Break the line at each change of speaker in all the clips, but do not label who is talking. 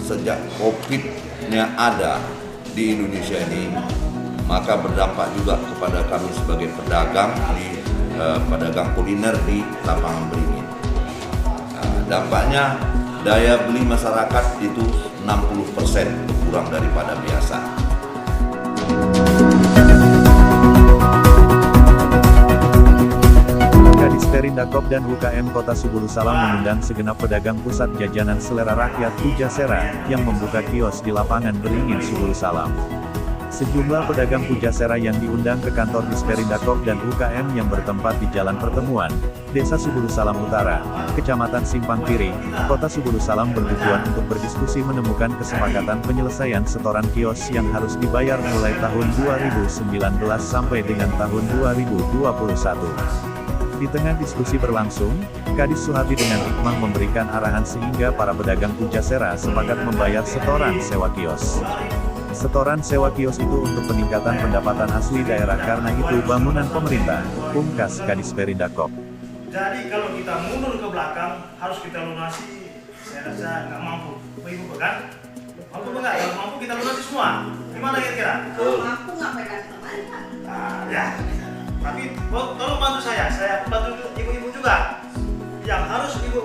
sejak COVID-nya ada di Indonesia ini, maka berdampak juga kepada kami sebagai pedagang pedagang kuliner di lapangan Beringin. Dampaknya daya beli masyarakat itu 60% kurang daripada biasa.
Perindakop dan UKM Kota Subulu Salam mengundang segenap pedagang pusat jajanan selera rakyat Pujasera yang membuka kios di lapangan Beringin Subulu Salam. Sejumlah pedagang Pujasera yang diundang ke kantor Disperindakop dan UKM yang bertempat di Jalan Pertemuan, Desa Subulu Salam Utara, Kecamatan Simpang Kiri, Kota Subulu Salam bertujuan untuk berdiskusi menemukan kesepakatan penyelesaian setoran kios yang harus dibayar mulai tahun 2019 sampai dengan tahun 2021. Di tengah diskusi berlangsung, Kadis Suhati dengan hikmah memberikan arahan sehingga para pedagang Pujasera sepakat membayar setoran sewa kios. Setoran sewa kios itu untuk peningkatan pendapatan asli daerah karena itu bangunan pemerintah, pungkas Kadis Perindakop.
Jadi kalau kita mundur ke belakang, harus kita lunasi, saya rasa nggak mampu. Ibu kan? Mampu nggak? Kalau mampu kita lunasi semua. Gimana kira-kira?
Kalau mampu ngapain kemana?
Ya. Tapi tolong bantu saya bantu ibu-ibu juga yang harus ibu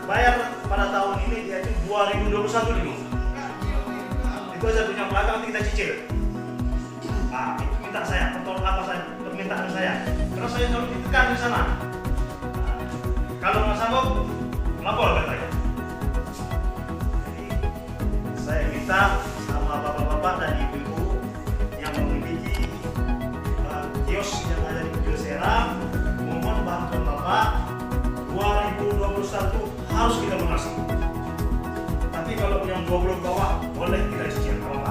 bayar pada tahun ini yaitu 2021 dulu. Itu aja punya belakang nanti kita cicil. Nah, itu minta saya, permintaan saya. Karena saya selalu ditekan di sana. Nah, kalau nggak sanggup, lapor katanya. Jadi saya minta sama bapak-bapak dan ibu-ibu yang memiliki kios yang ada di Pujasera, mohon bantuan Bapak 2021 harus kita lunasi. Tapi kalau yang 20 bawah boleh kita cicil kalau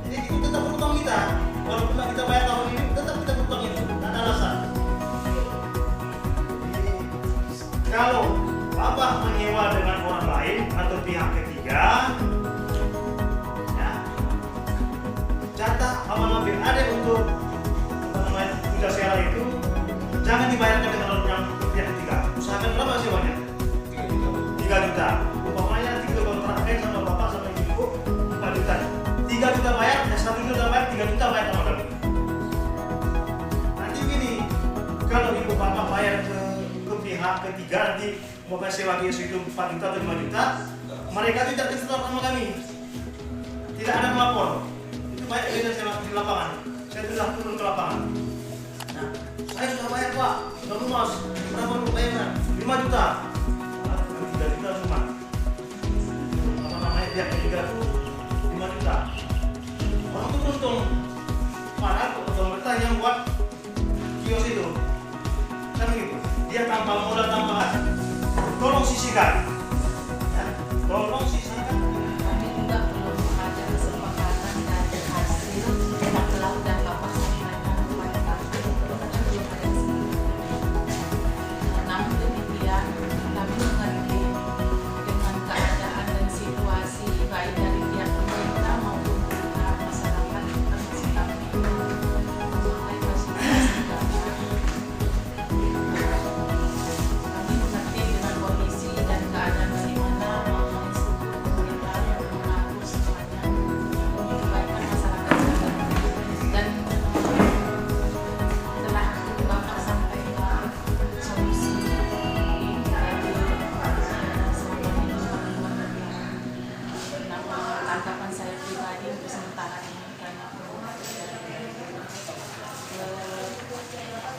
jadi itu tetap berutang kita, walaupun kita bayar tahun ini tetap kita berutang itu, tidak ada alasan. Jadi, kalau Bapak menyewa dengan orang lain atau pihak ketiga, jatah ambil ada untuk Pujasera itu jangan dibayarkan dengan orang yang pihak ketiga. Usahakan berapa sewanya? 3 juta. Umpamanya 3 kontrak sama bapak sama ibu 4 juta. 3 juta bayar, 1 juta bayar, 3 juta bayar sama kami. Nanti begini, kalau ibu bapak bayar ke pihak ketiga nanti mau sewa kios itu 4 juta atau 5 juta, mereka tidak disetor sama kami. Tidak ada melapor. Banyak beda saya di lapangan, saya sudah turun ke lapangan. Nah, saya sudah bayar Pak, sudah lunas, berapa lu bayarnya? 5 juta. 3 juta cuma. Apa namanya pihak ketiga itu 5 juta. Orang itu beruntung. Padahal pemerintah yang buat kios itu, kan begitu. Dia tanpa modal tambahan. Tolong sisihkan. Ya, tolong sisihkan.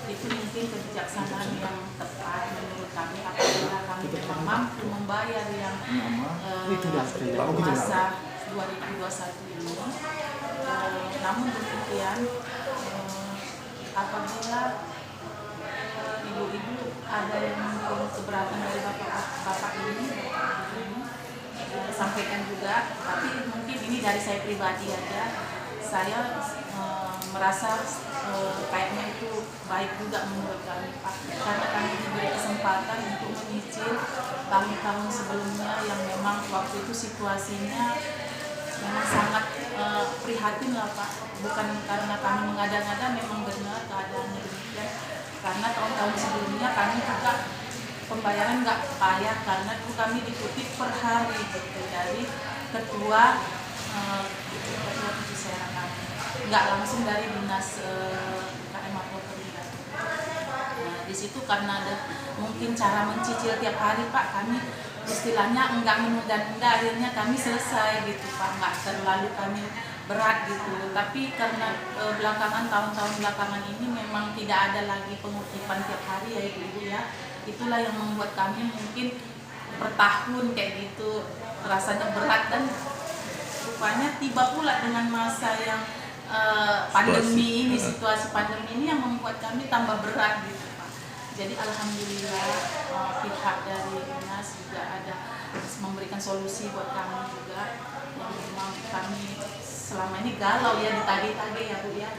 Itu mungkin kebijaksanaan yang tepat menurut kami apabila kami memang mampu membayar yang masa 2021 ini. Namun demikian apabila ibu-ibu ada yang keberatan dari bapak ini sampaikan juga, tapi mungkin ini dari saya pribadi aja, saya merasa kayaknya itu baik juga menurut kami Pak, karena kami diberi kesempatan untuk menyicil tahun-tahun sebelumnya yang memang waktu itu situasinya memang sangat prihatin lah Pak, bukan karena kami mengada-ngada, memang benar keadaannya demikian, karena tahun-tahun sebelumnya kami juga pembayaran nggak bayar karena itu kami dikutip per hari gitu dari ketua Pusera kami, nggak langsung dari dinas KM Mapolri. Nah, di situ karena ada mungkin cara mencicil tiap hari Pak, kami istilahnya enggak menunda-nunda, akhirnya kami selesai gitu Pak, nggak terlalu kami berat gitu. Tapi karena belakangan tahun-tahun belakangan ini memang tidak ada lagi pengutipan tiap hari ya Ibu ya, itulah yang membuat kami mungkin per tahun kayak gitu rasanya berat, dan rupanya tiba pula dengan masa yang pandemi ini, situasi pandemi ini yang membuat kami tambah berat gitu Pak. Jadi alhamdulillah pihak dari dinas juga ada memberikan solusi buat kami juga, yang memang kami selama ini galau ya, ditagih-tagih ya Bu ya.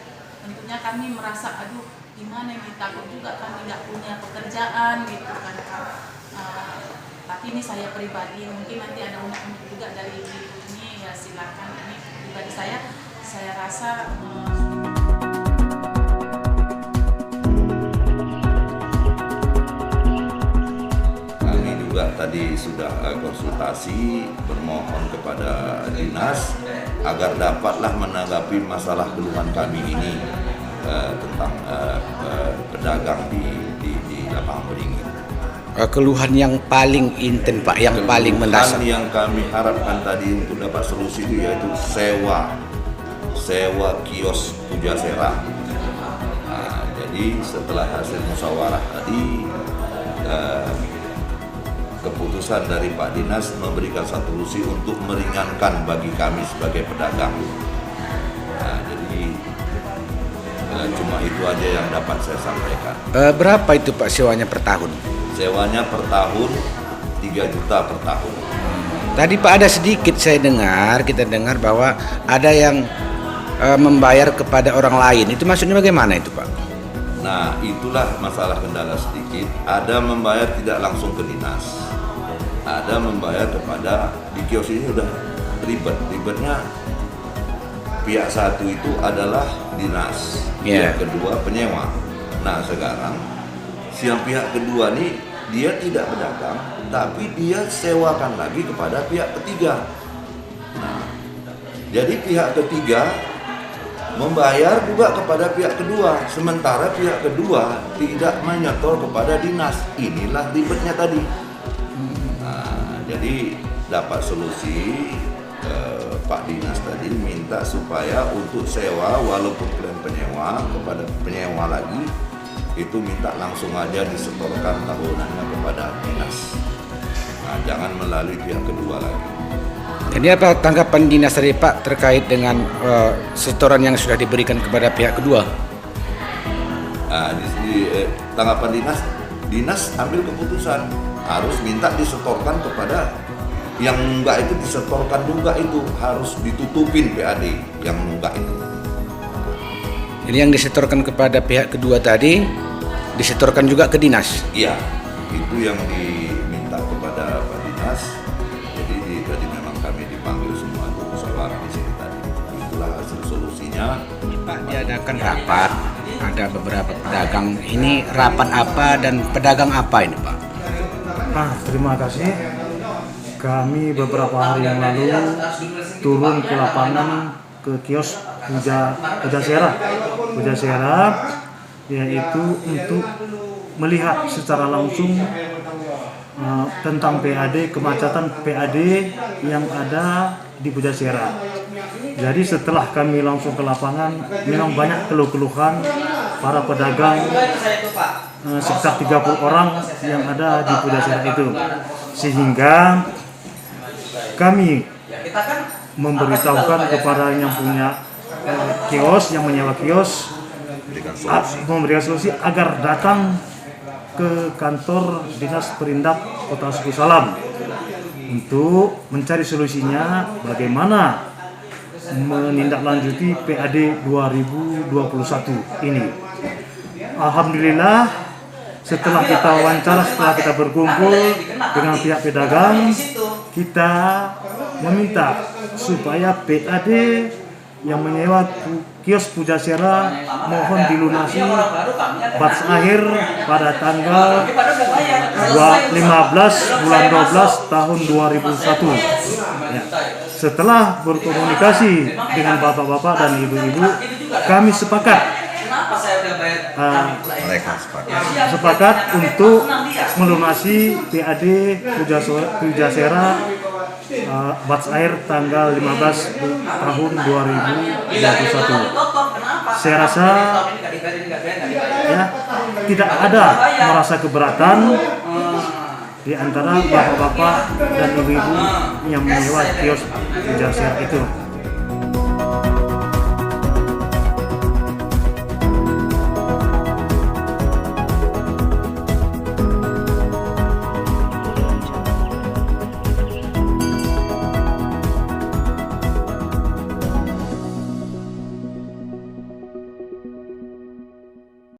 Tentunya kami merasa aduh gimana ini, takut juga kami nggak punya pekerjaan gitu kan. Tapi ini saya pribadi, mungkin nanti ada unek-unek juga dari ibu ini ya, silakan. Ini pribadi saya rasa
kami juga tadi sudah konsultasi bermohon kepada dinas agar dapatlah menanggapi masalah keluhan kami ini tentang pedagang di lapangan beringin.
Keluhan yang paling inten Pak, yang paling mendasar.
Yang kami harapkan tadi untuk dapat solusi itu yaitu sewa kios Pujasera. Nah, jadi setelah hasil musyawarah tadi, keputusan dari Pak Dinas memberikan satu solusi untuk meringankan bagi kami sebagai pedagang. Nah, jadi cuma itu aja yang dapat saya sampaikan.
Berapa itu Pak sewanya per tahun?
Sewanya per tahun 3 juta per tahun.
Tadi Pak ada sedikit kita dengar bahwa ada yang membayar kepada orang lain. Itu maksudnya bagaimana itu Pak?
Nah, itulah masalah kendala sedikit. Ada membayar tidak langsung ke dinas, ada membayar kepada, di kios ini udah ribetnya. Pihak satu itu adalah dinas, pihak kedua penyewa. Nah sekarang yang pihak kedua nih dia tidak pedagang, tapi dia sewakan lagi kepada pihak ketiga. Nah, jadi pihak ketiga membayar juga kepada pihak kedua, sementara pihak kedua tidak menyetor kepada dinas. Inilah ribetnya tadi. Nah, jadi dapat solusi. Pak Dinas tadi minta supaya untuk sewa, walaupun kalian penyewa, kepada penyewa lagi itu minta langsung aja disetorkan tahunannya kepada dinas. Nah, jangan melalui pihak kedua lagi.
Jadi apa tanggapan dinas tadi Pak terkait dengan setoran yang sudah diberikan kepada pihak kedua?
Nah, tanggapan dinas ambil keputusan harus minta disetorkan kepada yang enggak, itu disetorkan juga, itu harus ditutupin PAD yang enggak itu.
Jadi yang disetorkan kepada pihak kedua tadi disetorkan juga ke dinas?
Iya, itu yang diminta kepada Pak Dinas. Jadi tadi memang kami dipanggil semua untuk musyawarah di sini tadi. Itulah hasil solusinya.
Ini Pak diadakan rapat, ada beberapa pedagang. Ini rapat apa dan pedagang apa ini Pak?
Terima kasih. Kami beberapa hari yang lalu turun ke lapangan ke kios Pujasera, yaitu untuk melihat secara langsung tentang PAD, kemacetan PAD yang ada di Pujasera. Jadi setelah kami langsung ke lapangan, memang banyak keluh-keluhan para pedagang, sekitar 30 orang yang ada di Pujasera itu, sehingga kami memberitahukan kepada yang punya kios, yang menyewa kios, memberikan solusi agar datang ke kantor Dinas Perindak Kota Suku Salam untuk mencari solusinya bagaimana menindaklanjuti PAD 2021 ini. Alhamdulillah, setelah kita wawancara, setelah kita berkumpul dengan pihak pedagang, kita meminta supaya PAD yang menyewa kios Pujasera mohon dilunasi batas akhir pada tanggal 15 bulan 12 tahun 2001. Ya. Setelah berkomunikasi dengan bapak-bapak dan ibu-ibu, kami sepakat sepakat untuk melunasi PAD Pujasera batas akhir tanggal 15 tahun 2021. Saya rasa ya tidak ada merasa keberatan di antara bapak-bapak dan ibu-ibu yang menyewa kios Pujasera itu.